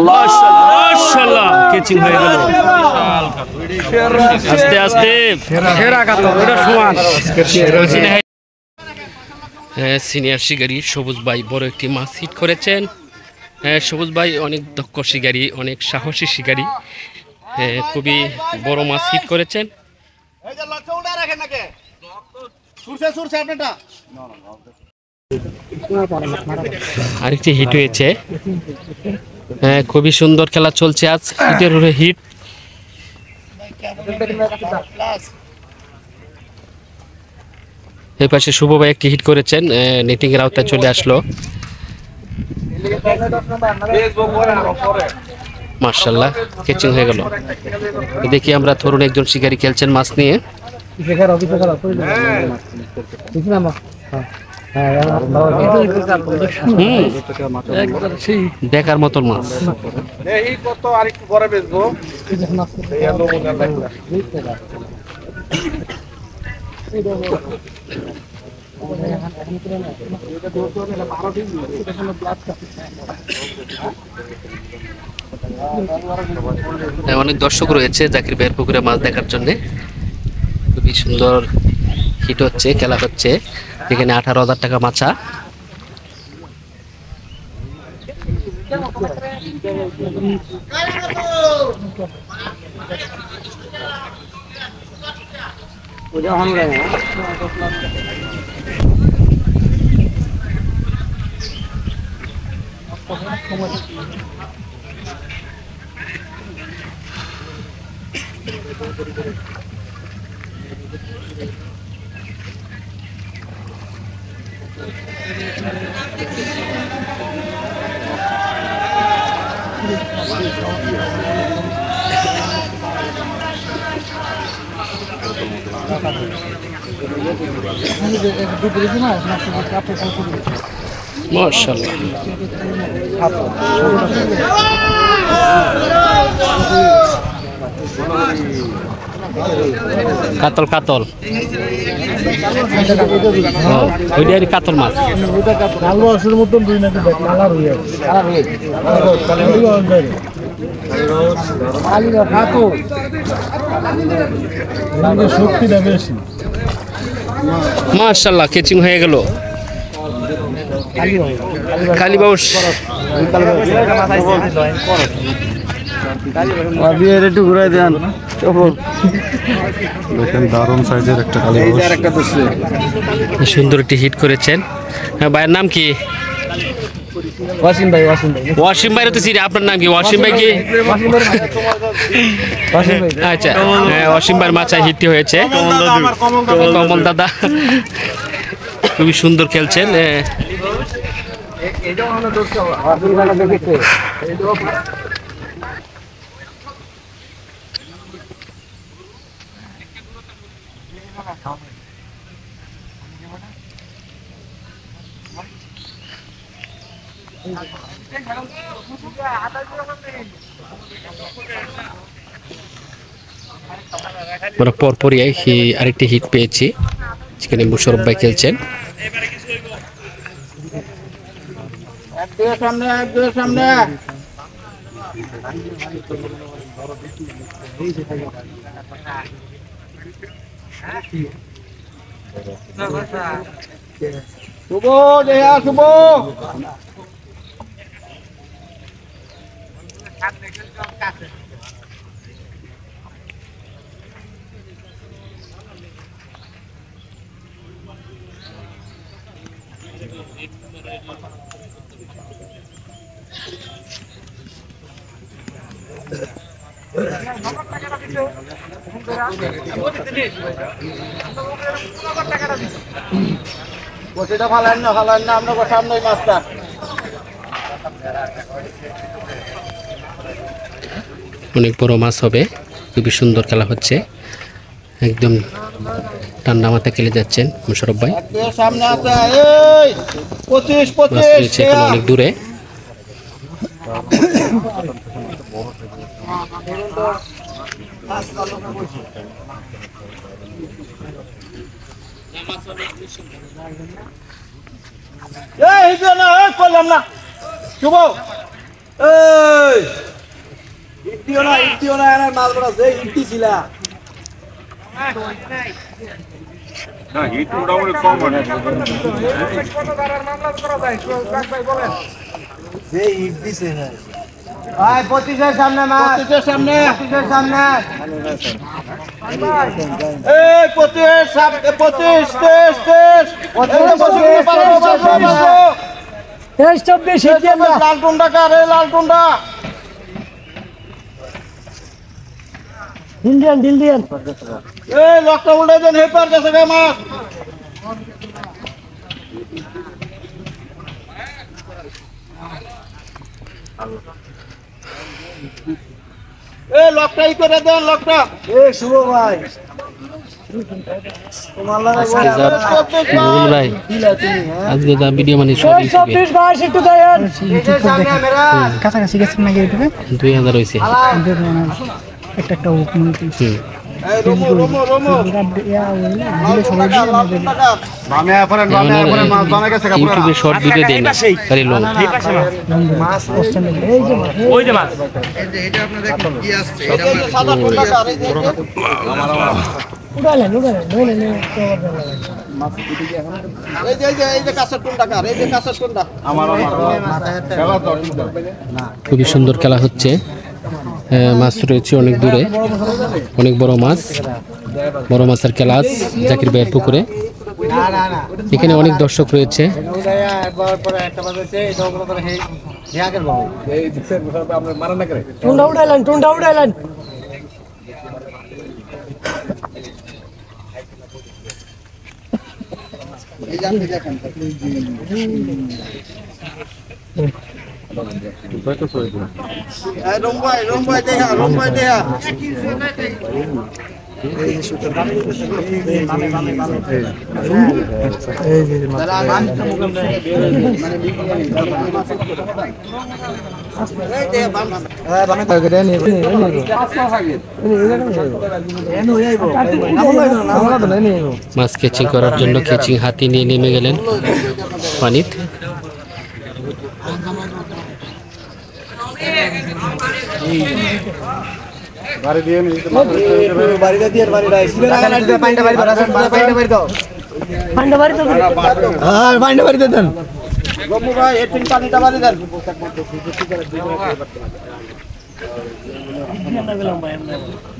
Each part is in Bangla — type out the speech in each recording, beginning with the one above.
মাশাআল্লাহ কেচিং হয়ে গেল আস্তে আস্তে সেরা কাতল এটা সমান সিনিয়র শিকারী সবুজ ভাই বড় একটি মাছ হিট করেছেন। সবুজ ভাই অনেক দক্ষ শিকারী, অনেক সাহসী শিকারী, খুবই বড় মাছ হিট করেছেন। আরেকটি হিট হয়েছে, খুবই সুন্দর খেলা চলছে আজ, হিটের উপরে হিট। এই পাশে শুভ ভাই একটি হিট করেছেন, নেটিং এর আওতায় চলে আসলো। মাশাআল্লাহ ক্যাচিং হয়ে গেল। দেখি আমরা তরুণ একজন শিকারী খেলছেন মাছ নিয়ে। দেখার মতন মাছ। অনেক দর্শক রয়েছে জাকির ভাইয়ের পুকুরে মাছ দেখার জন্য। খুবই সুন্দর হিট হচ্ছে, খেলা হচ্ছে। এখানে 18,000 টাকা মাছা। মাশাআল্লাহ কাতল কাতল ওইটাই কাতল মাছ। মাশাআল্লাহ ক্যাচিং হয়ে গেল। কালীবাউস একটু ঘুরাই দেন। দারুণ সাইজের একটা সুন্দর একটি হিট করেছেন। ভাইয়ের নাম কি? ওয়াসিম ভাই। ওয়াসিম ভাই তো চিনি, আপনার নাম কি? ওয়াসিম ভাই কি? আচ্ছা, ওয়াসিম ভাইয়ের মাছা হিটটি হয়েছে। কমল দাদা খুবই সুন্দর খেলছেন। আমরা পরপরই আরেকটি হিট পেয়েছি, যেখানে মুশারফ ভাই খেলছেন। শুভ দেয়া শুভ অনেক বড় মাছ হবে, খুবই সুন্দর খেলা হচ্ছে, একদম ঠান্ডা মাথায় খেলে যাচ্ছেন মুশারফ ভাই। অনেক দূরে করলাম না শুভ ইটিও না আর মাছ বড় আছে ইটি ছিলা না হিট মোটামুটি কম হয় যে ইট দিছে না ভাই 25 এর সামনে মাছ 25 এর সামনে এই 25 সামনে 25 লাল টুন্ডা কার এই লাল টুন্ডা ইন্ডিয়ান এই লকটা উল্টে দেন হেপার কাছে গে মাছ এই লকটাই করে দেন লকটা এই শুভ ভাই তোমার লাগা ভাই আজকে যা ভিডিও মানে সব 24 ভাই একটু দেন কাছাকাছি গেছেন নাকি ইউটিউবে 2000 হইছে একটা ওপেন এই রোমো ইউটিউবে শর্ট ভিডিও দেই না খালি লং মাছ এই যে ওই যে মাছ এটা আপনারা দেখুন কি আসছে এটা সাদা টুন্ডা কার এই যে উড়ালেন এই যে কাঁচা টুন্ডা কার এই যে কাঁচা টুন্ডা খুবই সুন্দর খেলা হচ্ছে মাছ রয়েছে অনেক দূরে অনেক বড় মাছের খেলা জাকির ভাইয়ের পুকুরে এখানে অনেক দর্শক রয়েছে টুন্ডা উড়ালেন এই জানতে দেখেন এই রোমবাই দেখা মাছ কেচিং করার জন্য কেচিং হাতি নিয়ে নেমে গেলেন পানিতে বাড়ি দিয়ে নি বাড়িটা দিয়ে বাড়িটা সিলেরা পাইন্ডা বাড়ি দাও হ্যাঁ পাইন্ডা বাড়ি দেন গম্মু ভাই এটিং পানিটা বাড়ি দেন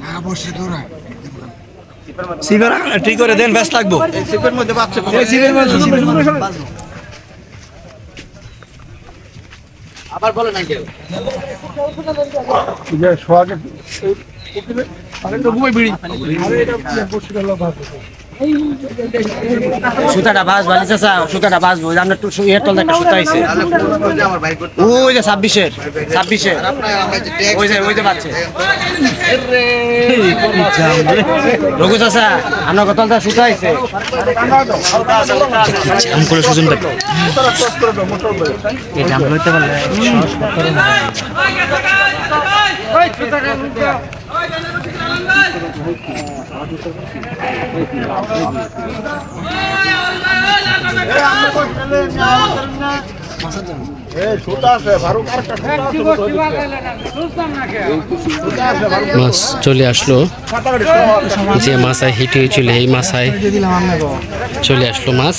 না বসে দৌড়া সিবার ঠিক করে দেন ব্যস্ত লাগবো এই সিপের মধ্যে বাচ্চা এই সিপের মধ্যে আবার বলে না কেউ যে সোয়াকে আরেকটা ঘুমাই বিড়ি আরে এটা বসে গেল বাস সুতাটা বাস বালি চাচা সুতাটা বাস বই আমরা একটু এর তল একটা সুতা আইছে ওই যে 26 এর ওই যে বাচ্চা রঘু চাচা আমরা কতলটা সুতা আইছে জাম করে সুজন ভাই এই জাম হইতে পারলে ওই সুতাটা মাছ চলে আসলো যে মাছায় হিট হয়েছিল এই মাছায় চলে আসলো মাছ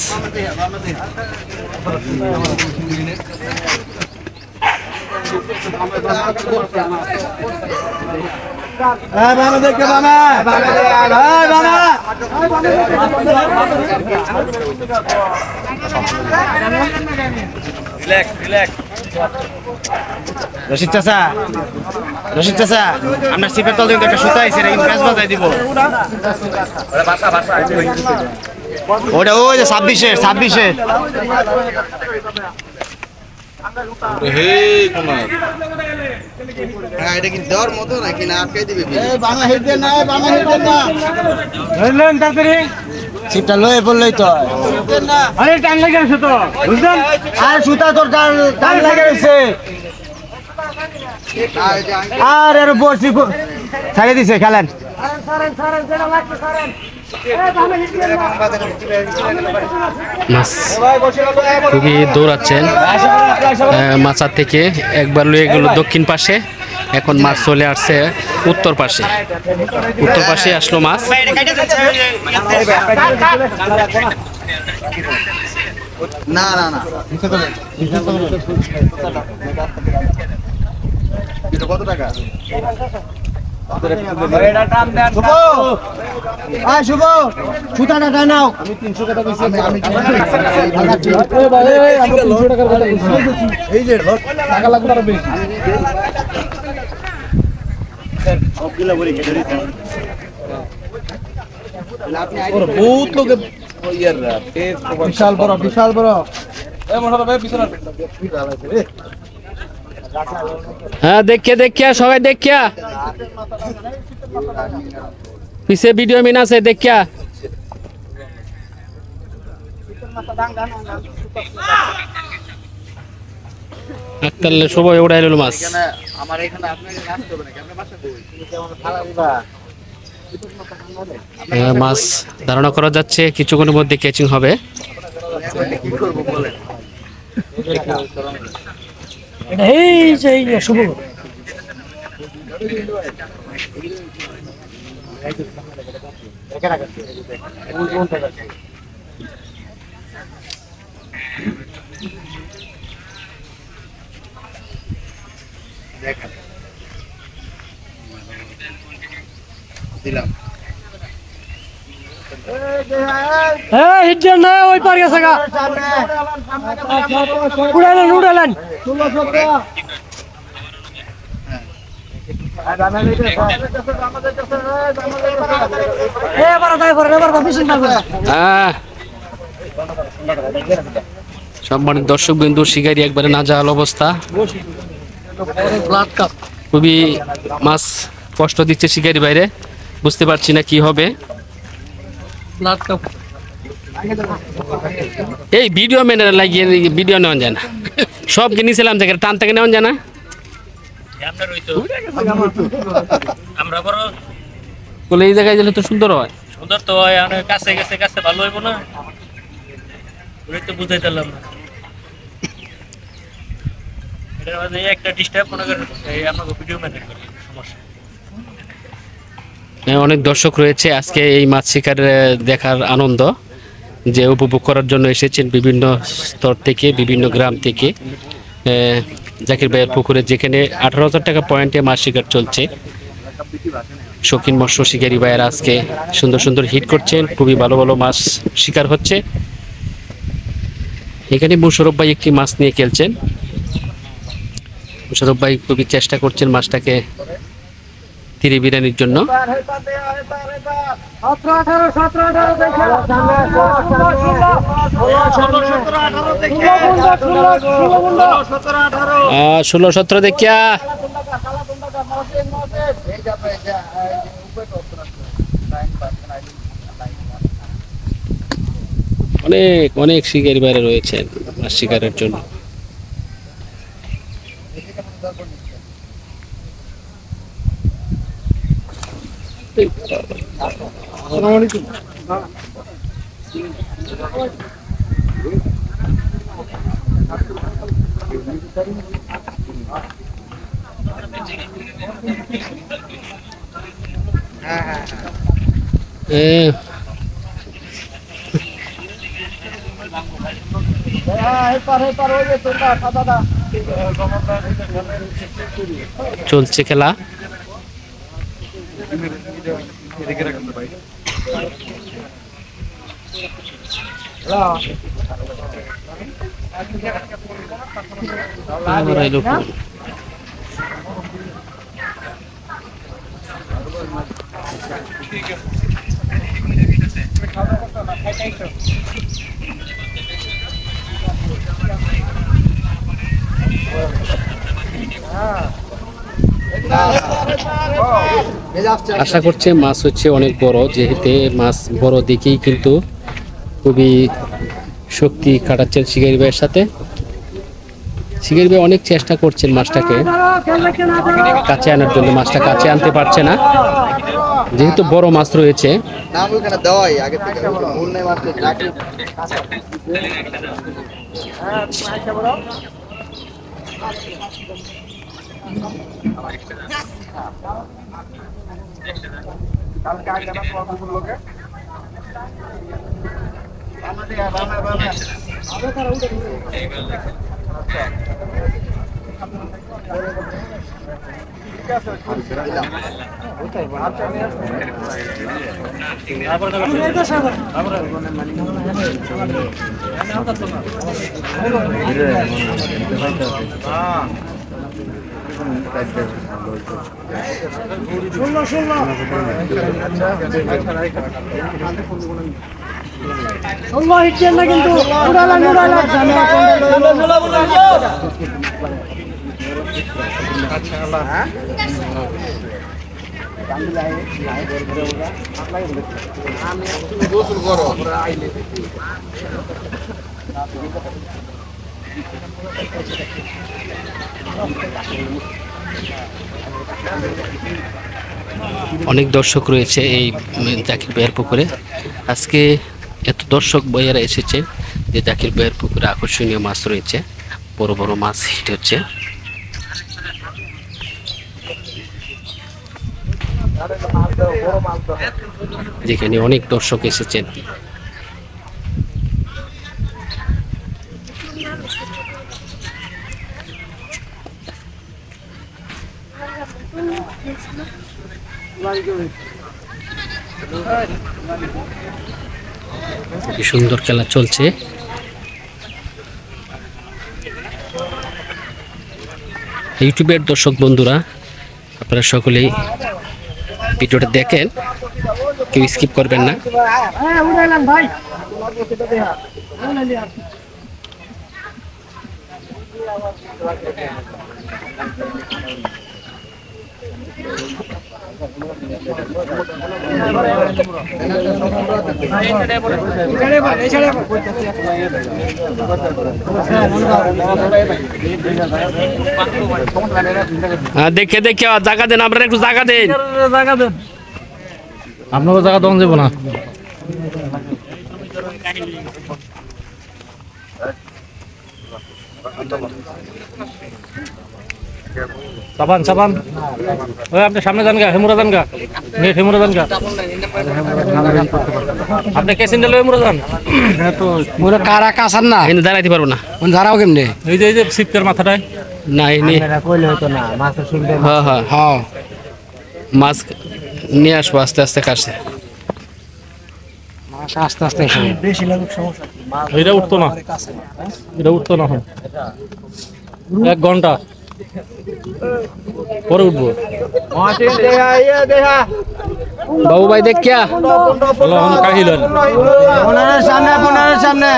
দেখে বাবা রশিদ চাচা আমরা সিপের তল থেকে একটা সুতা আইছে কিন্তু গ্যাস বাজাই দিব ওটা ওই যে 26 এর হ্যাঁ এটা কি দেওয়ার মতো নাকি না আটকে দিবে বাংলা হেঁটে না ধরলেন তাড়াতাড়ি সিপটা লয়ে পড়লেই তো আরে টান লাগে আছে তো বুঝলেন আর সুতা তোর টান লাগে গেছে আর এর বসি ছাড়ে দিছে খেলেন মাছ খুবই দৌড়াচ্ছেন মাচার থেকে একবার লয়ে গেল দক্ষিণ পাশে এখন মাছ চলে আসছে উত্তর পাশে। উত্তর পাশে আসলো মাছ। না না না কত টাকা শুভ সুতাটা নাও আমি 300 টাকা দিচ্ছি এই যে টাকা লাগবে আরো বেশি সবগুলা বলি কেটে দিতে বহুত লোকে বিশাল বড় হ্যাঁ দেখিয়া সবাই দেখিয়া পিছে ভিডিও মিন আছে দেখিয়া। আক্তালে সবাই উড়াই নিল মাছ। আমার এখানে আপনাকে রাখতে হবে না কেমনে বাসা কই যেমন ফালা দিবা মাছ ধারণা করা যাচ্ছে কিছুক্ষণের মধ্যে ক্যাচিং হবে। কি করব বলেন এই যে শুভ দিলাম হ্যাঁ হিটজন না ওই পার গেছে গা উড়ালেন সম্মানিত দর্শক বিন্দু শিকারি একবারে নাজাহাল অবস্থা। খুবই মাছ কষ্ট দিচ্ছে শিকারি বাইরে, বুঝতে পারছি না কি হবে। এই ভিডিও ম্যানের লাগিয়ে ভিডিও নেওয়া যায় না, সব কিনেছিলাম থেকে টান থেকে নেওয়া যায় না। বলে এই জায়গায় গেলে তো সুন্দর হয়। সুন্দর তো হয়, কাছে গেছে কাছে ভালো হইব না, ওই তো বুঝাই দিলাম না। এটার মধ্যে একটা ডিস্টার্ব মনে করেন এই আমাকে ভিডিও ম্যানেজ করে সমস্যা। অনেক দর্শক রয়েছে আজকে এই মাছ শিকার দেখার আনন্দ যে উপভোগ করার জন্য এসেছেন বিভিন্ন স্তর থেকে, বিভিন্ন গ্রাম থেকে। জাকির ভাইয়ের পুকুরে যেখানে 18,000 টাকা পয়েন্টে মাছ শিকার চলছে, শৌখিন মৎস্য শিকারী ভাইয়ের আজকে সুন্দর সুন্দর হিট করছেন, খুবই ভালো ভালো মাছ শিকার হচ্ছে। এখানে মুশারফ ভাই একটি মাছ নিয়ে খেলছেন। মুশারফ ভাই খুবই চেষ্টা করছেন মাছটাকে তীরে বিরানির জন্য। 16-17 দেখিয়া অনেক অনেক শিকারী বাইরে রয়েছেন মাছ শিকারের জন্য। চলছে খেলা। আশা করছে মাছ হচ্ছে অনেক বড়, যেহেতু মাছ বড় দেখেই কিন্তু খুবই শক্তি কাটাচ্ছেন শিকারি ভাইয়ের সাথে। শিকারি ভাই অনেক চেষ্টা করছেন মাছটাকে কাছে আনার জন্য, মাছটা কাছে আনতে পারছে না যেহেতু বড় মাছ রয়েছে। অনেক দর্শক রয়েছে এই জাকির ভাইয়ের পুকুরে। আজকে এত দর্শক ভাইয়েরা এসেছে যে জাকির ভাইয়ের পুকুরে আকর্ষণীয় মাছ রয়েছে, বড় বড় মাছ হিট হচ্ছে। যেখানে অনেক দর্শক এসেছেন। কি সুন্দর খেলা চলছে। ইউটিউবের দর্শক বন্ধুরা, আপনারা সকলেই ভিডিওটা দেখেন, কেউ স্কিপ করবেন না। দেখে দেখে জায়গা দেন, আপনারা একটু জায়গা দেন। আপনাকে জায়গা দন যাবো না। সাবান সাবান ওই আপনি সামনে যান গা, হেমুরা যান গা, নেট হেমুরা যান গা। আপনি কেসিন্ডা লয়ে হেমুরা যান। মোরা কারা কাছান না এনে দাঁড়াইতে পারবো না। দাঁড়াও কেমনে? এই যে সিটকার মাথাটায় না এনে হ্যাঁ হ্যাঁ হ্যাঁ মাছ নিয়ে আসবো আস্তে আস্তে কাছে। আস্তে আস্তে বেশি লাগুক সমস্যা। এটা উঠতো না, এটা উঠতো না। 1 ঘন্টা পরে উঠবো। বাবু ভাই দেখ क्या কাহিলেন সামনে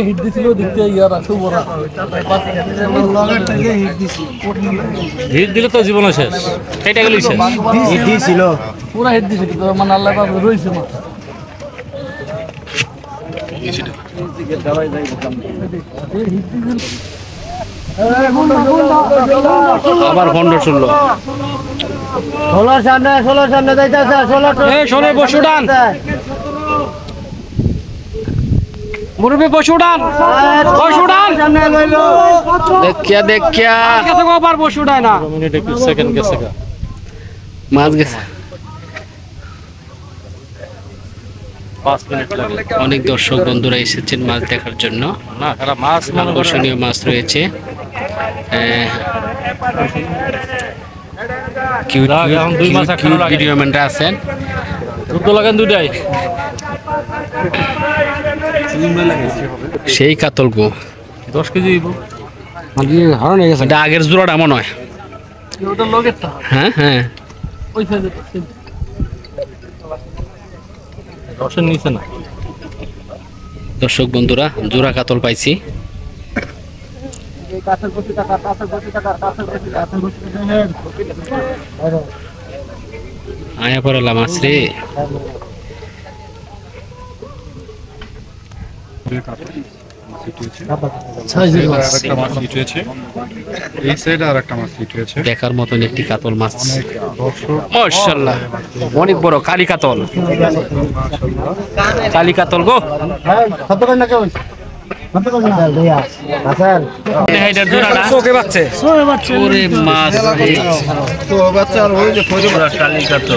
হিট দিছিল দেখতে ইয়ার আছে বড় হিট দিলে তো জীবন শেষ। কেটে গেল শেষ। হিট দিছিল পুরা হিট দিছে কিন্তু মানে আল্লাহ পাক রইছে না। আবার ভন্ড শুনলো। 16 সামনে যাইতাছে 16 বসু ডান মুরবি, বসু ডান সামনে লইলো দেখিয়া কত কবার বসু ডায় না মিনিট 1 সেকেন্ড গেছে গা মাছ গেছে। 5 মিনিট লাগে। অনেক দর্শক বন্ধুরা এসেছেন মাছ দেখার জন্য। না এরা মাছ আকর্ষণীয় মাছ রয়েছে। ভিডিও ম্যানরা আছেন। দুটো লাগান দুটাই সেই কাতল গো 10 কেজি হারান হয়ে গেছে এটা আগের জোড়াটা মনে হয়। ওটা লগেরটা হ্যাঁ হ্যাঁ ওই সাইডে 10 নিচে না। দর্শক বন্ধুরা জোড়া কাতল পাইছি। আয়া পড়লাম মাছ রে। দেখার মতন একটি কাতল মাছ, মাশাআল্লাহ অনেক বড় কালী কাতল। কালী কাতল গো এইটার জোড়াটা চোখে বাচ্চে ওরে মাছ তো বাচ্চা আর ওই যে পুরা কালিকা তো